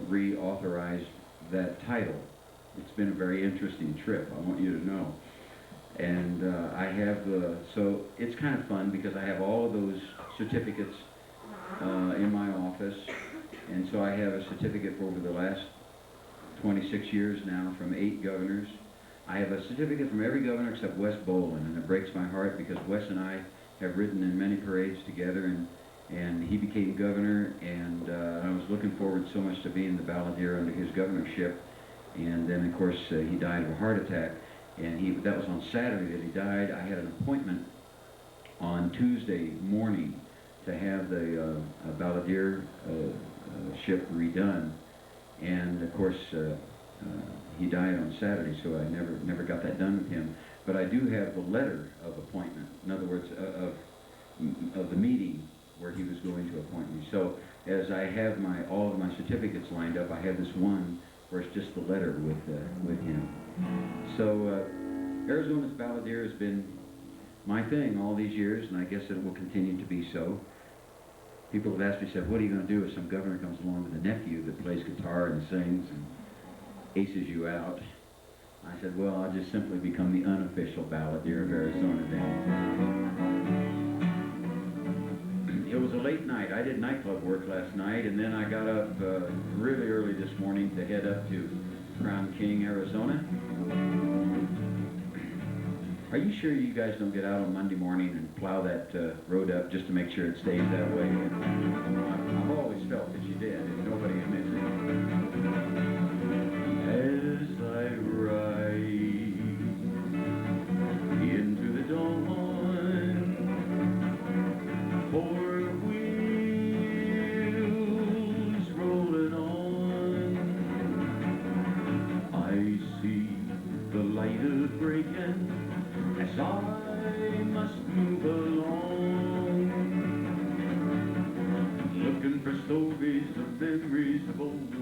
reauthorized that title. It's been a very interesting trip, I want you to know. And I have, so it's kind of fun because I have all of those certificates in my office. And so I have a certificate for over the last 26 years now from 8 governors. I have a certificate from every governor except Wes Dolan, and it breaks my heart because Wes and I have ridden in many parades together, and he became governor, and I was looking forward so much to being the balladeer under his governorship. And then, of course, he died of a heart attack, and that was on Saturday that he died. I had an appointment on Tuesday morning to have the balladeership redone, and of course he died on Saturday, so I never got that done with him. But I do have the letter of appointment, in other words, of the meeting where he was going to appoint me. So as I have all of my certificates lined up, I have this one where it's just the letter with him. So Arizona's balladeer has been my thing all these years, and I guess it will continue to be so. People have asked me, said, what are you going to do if some governor comes along with a nephew that plays guitar and sings and aces you out? I said, well, I'll just simply become the unofficial balladeer of Arizona then. It was a late night. I did nightclub work last night, and then I got up really early this morning to head up to Crown King, Arizona. Are you sure you guys don't get out on Monday morning and plow that road up just to make sure it stays that way? I've always felt that you did, and nobody admits it. As I ride into the dawn, four wheels rolling on, I see the light of breaking as I must move along, looking for stories of memories of old,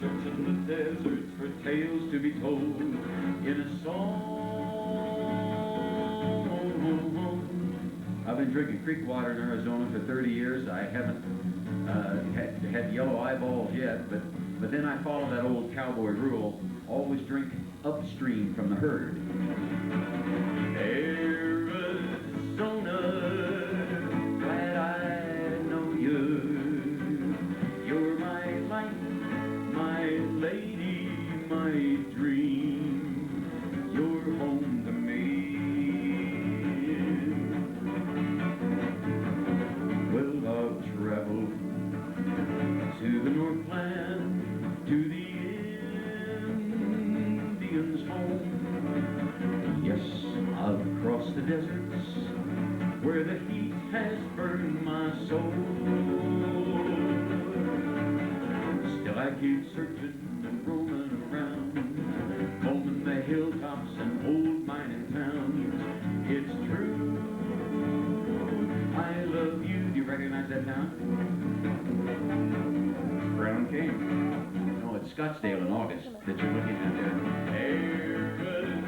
searching the deserts for tales to be told in a song. I've been drinking creek water in Arizona for 30 years. I haven't had yellow eyeballs yet, but then I follow that old cowboy rule, always drink upstream from the herd. Arizona, glad I know you. You're my light, my lady, my dream. You're home to me. Well, I've traveled to the Northland, to the Indians' home. Yes, I've crossed burn my soul. Still I keep searching and roaming around, combing the hilltops and old mining towns. It's true, I love you. Do you recognize that town? Crown King. No, it's Scottsdale in August that you're looking at there.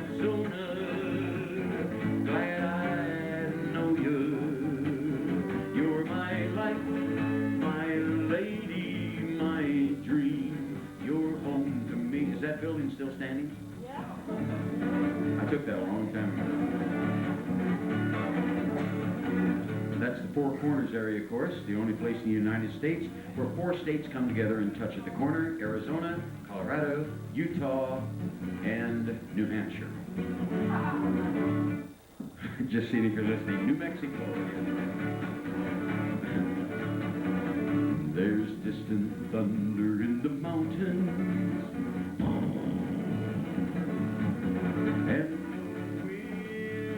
Arizona, glad I know you. You're my life, my lady, my dream. You're home to me. Is that building still standing? Yeah. I took that a long time ago. That's the Four Corners area, of course, the only place in the United States where 4 states come together and touch at the corner: Arizona, Colorado, Utah, and New Hampshire. Just seeing if you're listening. New Mexico. There's distant thunder in the mountains, and the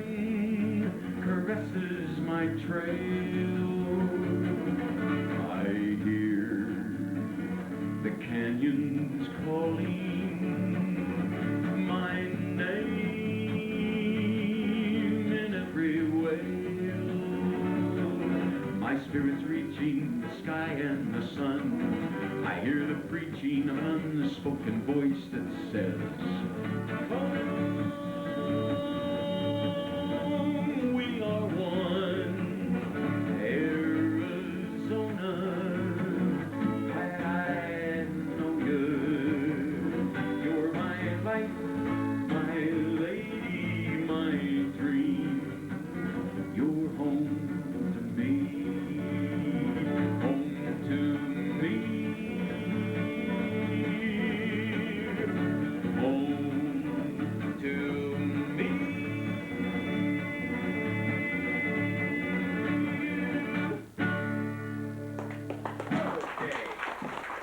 wind caresses my trail. I hear the canyons calling my name in every wail. My spirit's reaching the sky and the sun. I hear the preaching of an unspoken voice that says, "Come, we are one." Arizona, I know you. You're my life, my lady, my dream. You're home to me, home to me, home to me. Okay.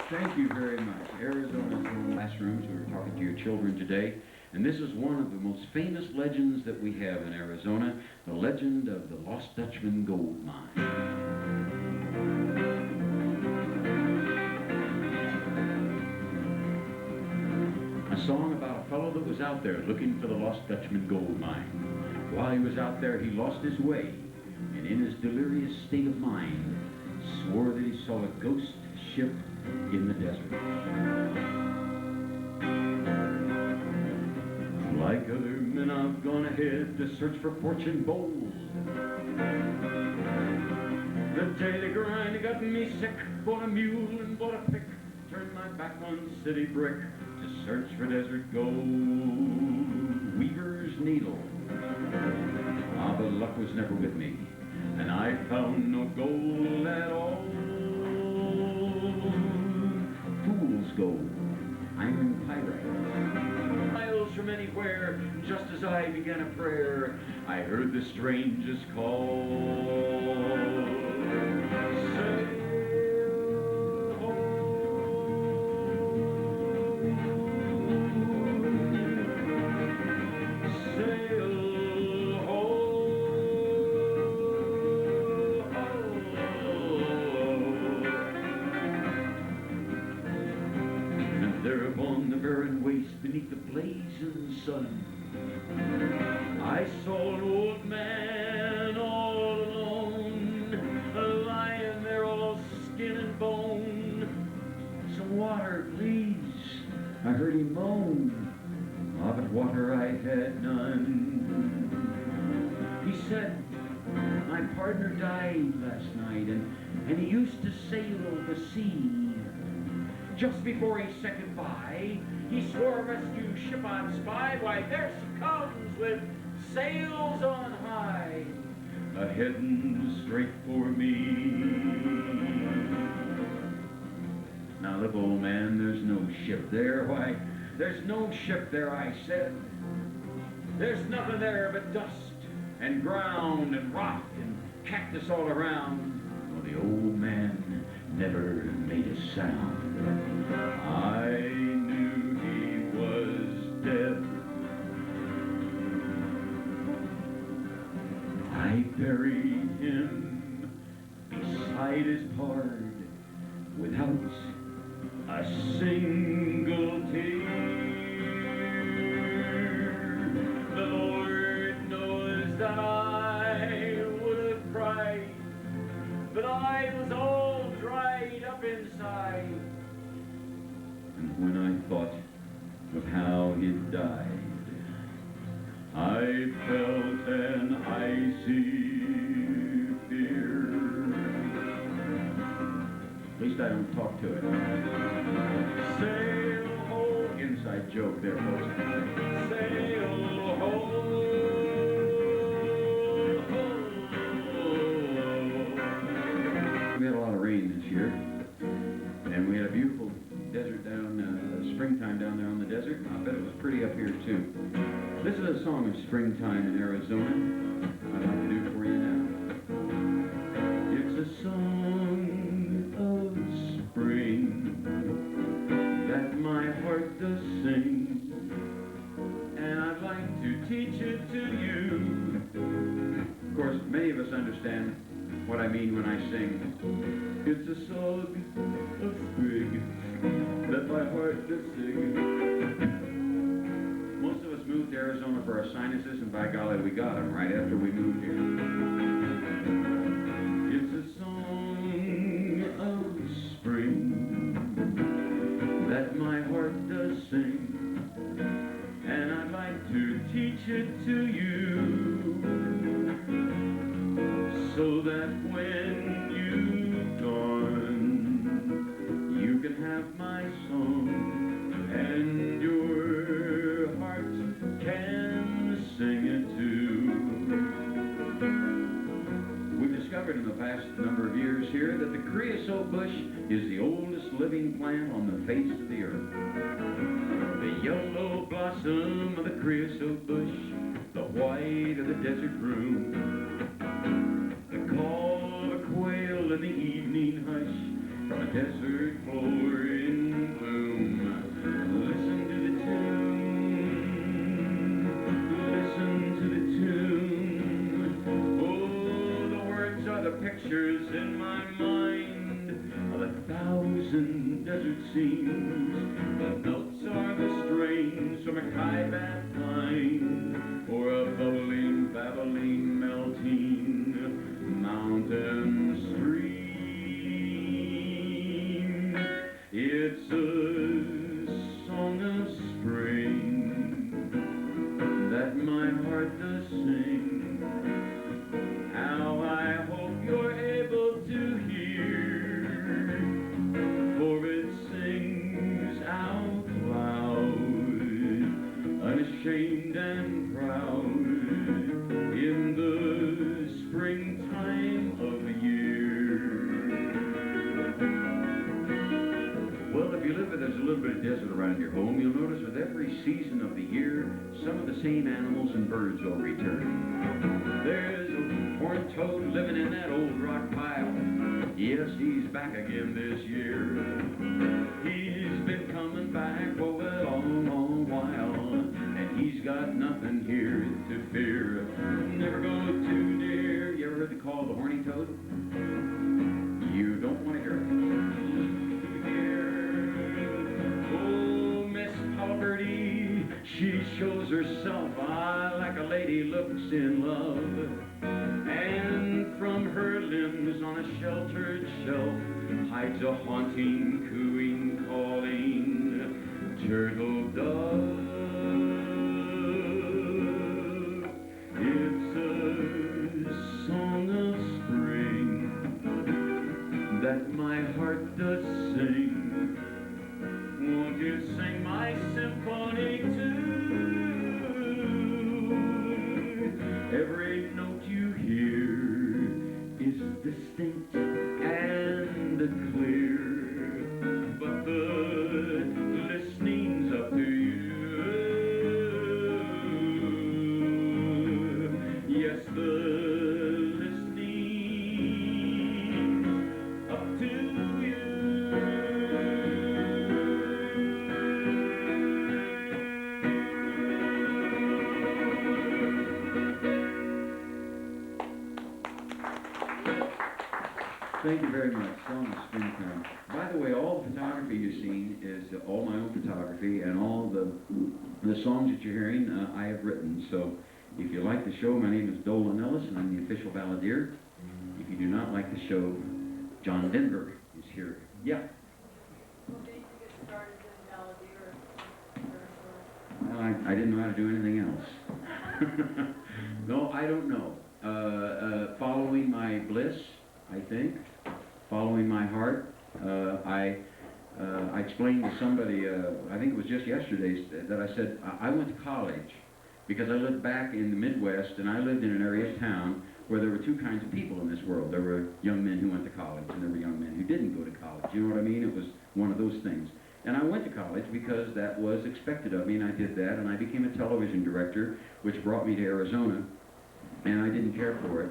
Thank you very much. Arizona's home classrooms. We were talking to your children today. And this is one of the most famous legends that we have in Arizona, the legend of the Lost Dutchman gold mine. A song about a fellow that was out there looking for the Lost Dutchman gold mine. While he was out there, he lost his way, and in his delirious state of mind, swore that he saw a ghost ship in the desert. Like other men, I've gone ahead to search for fortune bold. The daily grind got me sick, bought a mule and bought a pick, turned my back on city brick to search for desert gold. Weaver's needle. Ah, but luck was never with me, and I found no gold at all. Fool's gold, iron pyrite. Miles from anywhere, just as I began a prayer, I heard the strangest call. Sail home, sail home. And there upon the barren waste beneath the blazing sun, I saw an old man all alone, lying there all skin and bone. Some water, please, I heard him moan. Ah, but water I had none. He said, my partner died last night, and he used to sail the sea. Just before he said goodbye, he swore a rescue ship I'd spy. Why, there she comes with sails on high, a-heading straight for me. Now look, old man, there's no ship there. Why, there's no ship there, I said. There's nothing there but dust and ground and rock and cactus all around. Well, the old man never made a sound. I knew he was dead. I buried him fight is hard without a single tear. The Lord knows that I would have cried, but I was all dried up inside. And when I thought of how he'd died, I felt an icy fear. At least I don't talk to it. Sail ho, inside joke there, folks. Sail ho. We had a lot of rain this year, and we had a beautiful desert down, springtime down there on the desert. I bet it was pretty up here too. This is a song of springtime in Arizona I'd like to do for you now. It's a song of spring that my heart does sing, and I'd like to teach it to you. Of course, many of us understand what I mean when I sing. It's a song of spring that my heart does sing. Most of us moved to Arizona for our sinuses, and by golly, we got them right after we moved here. It's a song of spring that my heart does sing, and I'd like to teach it to you, so that when you've gone, you can have my song, and your heart can sing it too. We've discovered in the past number of years here that the creosote bush is the oldest living plant on the face of the earth. The yellow blossom of the creosote bush, the white of the desert broom, the call of a quail in the evening hush from a desert floor in bloom. Listen to the tune. Oh, the words are the pictures in my mind of 1,000 desert scenes. The notes are the strains from a kaibat pine, or a bubbling, babbling, melting mountain stream. It's a song of spring that my heart does sing. How I hope you're able to hear, for it sings out loud, unashamed and proud, in the springtime of the year. Well, if you live where there's a little bit of desert around your home, you'll notice with every season of the year, some of the same animals and birds will return. There's a horned toad living in that old rock pile. Yes, he's back again this year. He's been coming back for a long, long while, and he's got nothing here to fear. Never go too near. You ever heard the call of the horny toad? You don't want to hear it. Oh, Miss Halliburty, she shows herself like a lady looks in love, and from her limbs on a sheltered shelf hides a haunting, cooing, calling turtle dove. It's a song of spring that my heart does sing. Won't you sing my symphony too? Every note you hear is distinct and clear, but the listening's up to you. Yes, the listening up to you. Thank you very much. Song of Springtime. By the way, all the photography you've seen is all my own photography, and all the songs that you're hearing I have written. So if you like the show, my name is Dolan Ellis, and I'm the official balladeer. If you do not like the show, John Denver is here. Yeah. What made you get started in balladeer? Well, I didn't know how to do anything else. No, I don't know. Following my bliss, I think. Following my heart. I explained to somebody, I think it was just yesterday, that I said I went to college because I lived back in the Midwest, and I lived in an area of town where there were two kinds of people in this world. There were young men who went to college, and there were young men who didn't go to college. You know what I mean? It was one of those things. And I went to college because that was expected of me, and I did that, and I became a television director, which brought me to Arizona, and I didn't care for it.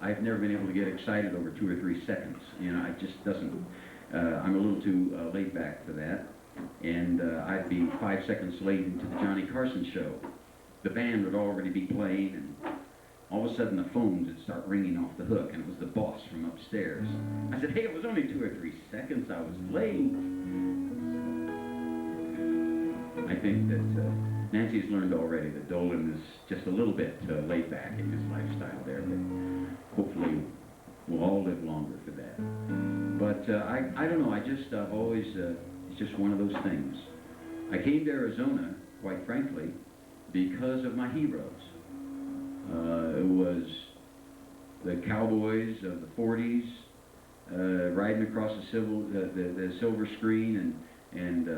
I've never been able to get excited over 2 or 3 seconds. You know, it just doesn't, I'm a little too laid back for that. And I'd be 5 seconds late into the Johnny Carson show. The band would already be playing, and all of a sudden the phones would start ringing off the hook, and it was the boss from upstairs. I said, hey, it was only 2 or 3 seconds, I was late. I think that Nancy's learned already that Dolan is just a little bit laid back in his lifestyle there, but hopefully we'll all live longer for that. But I don't know, I just always, it's just one of those things. I came to Arizona, quite frankly, because of my heroes. It was the cowboys of the 40s, riding across the silver screen, and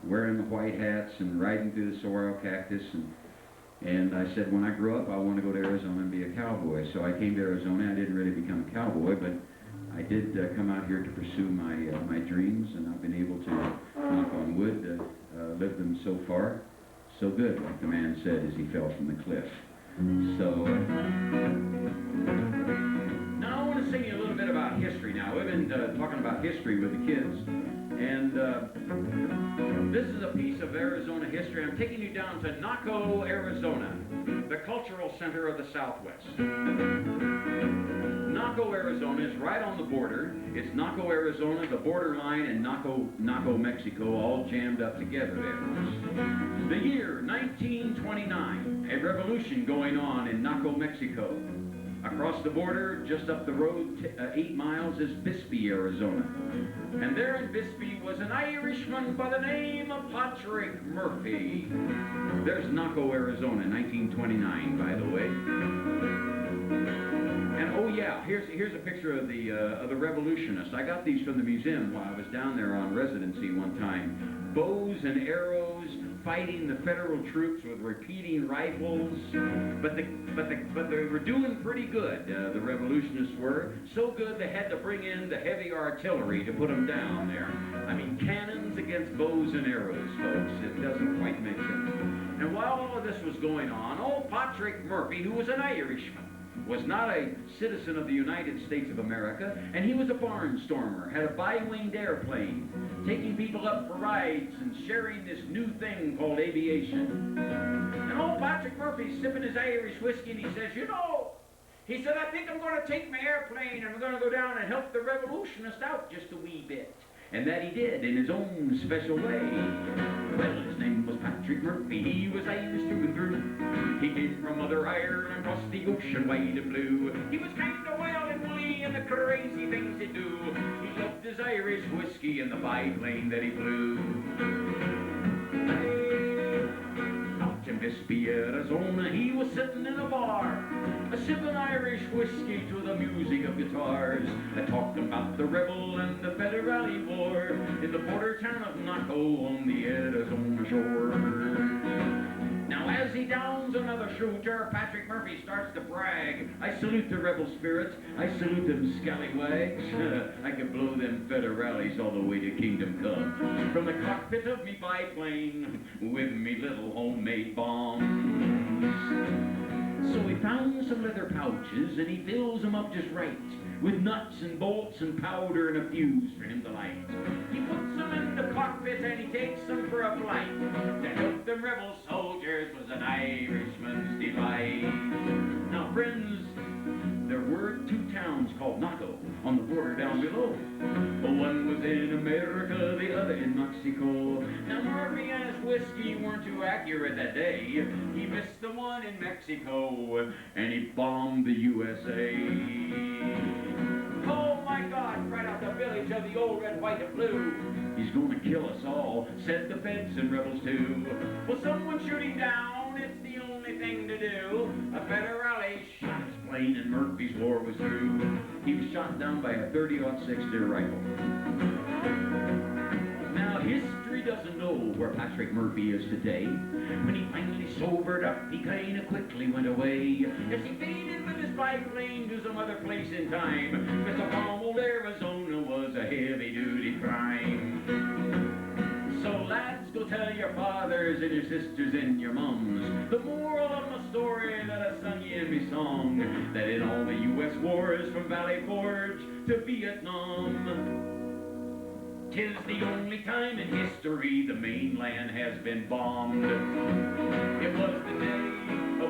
wearing the white hats and riding through the saguaro cactus, and I said, when I grow up, I want to go to Arizona and be a cowboy. So I came to Arizona. I didn't really become a cowboy, but I did come out here to pursue my dreams, and I've been able to, knock on wood, live them so far. So good, like the man said as he fell from the cliff. So now I want to sing you a little bit about history. Now we've been talking about history with the kids, and this is a piece of Arizona history. I'm taking you down to Naco, Arizona, the cultural center of the Southwest. Naco, Arizona is right on the border. It's Naco, Arizona, the borderline, and Naco, Mexico, all jammed up together there. The year 1929, a revolution going on in Naco, Mexico. Across the border, just up the road 8 miles, is Bisbee, Arizona. And there in Bisbee was an Irishman by the name of Patrick Murphy. There's Naco, Arizona, 1929, by the way. And oh yeah, here's a picture of the revolutionists. I got these from the museum while I was down there on residency one time. Bows and arrows, fighting the federal troops with repeating rifles, but they were doing pretty good. The revolutionists were so good they had to bring in the heavy artillery to put them down there. I mean, cannons against bows and arrows, folks. It doesn't quite make sense. And while all of this was going on, old Patrick Murphy, who was an Irishman, was not a citizen of the United States of America, and he was a barnstormer, had a bi-winged airplane, taking people up for rides and sharing this new thing called aviation. And old Patrick Murphy's sipping his Irish whiskey, and he says, you know, he said, I think I'm going to take my airplane and I'm going to go down and help the revolutionists out just a wee bit. And that he did in his own special way. Well, his name was Patrick Murphy, he was Irish through and through. He came from Mother Ireland across the ocean wide and blue. He was kind of wild and woolly and the crazy things he'd do. He loved his Irish whiskey and the biplane that he flew. Out in Bisbee, Arizona, he was sitting in a bar, sipping Irish whiskey to the music of guitars, talking about the rebel and the Federale War in the border town of Naco on the Arizona shore. Now as he downs another shooter, Patrick Murphy starts to brag. I salute the rebel spirit, I salute them scallywags. I can blow them Federales all the way to Kingdom Come from the cockpit of me biplane with me little homemade bombs. So he found some leather pouches and he fills them up just right with nuts and bolts and powder and a fuse for him to light. He puts them in the cockpit and he takes them for a flight. To help them rebel soldiers was an Irishman's delight. Now friends, there were two towns called Naco on the border down below. One was in America, the other in Mexico. Now Murphy and his whiskey weren't too accurate that day. He missed the one in Mexico, and he bombed the USA. Oh my God, cried out the village of the old red, white, and blue. He's gonna kill us all, said the feds and rebels too. Well, someone shoot him down, it's the only thing to do. A federale shot his plane and Murphy's war was through. He was shot down by a 30-06 deer rifle. Now history doesn't know where Patrick Murphy is today. When he finally sobered up, he kinda quickly went away. As he faded with his biplane to some other place in time. Cause the palm old Arizona was a heavy-duty crime. So lads, go tell your fathers and your sisters and your mums the moral of my story that I sung you in me song. That in all the U.S. wars from Valley Forge to Vietnam, 'tis the only time in history the mainland has been bombed. It was the day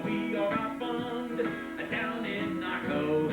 we all got bombed down in Naco.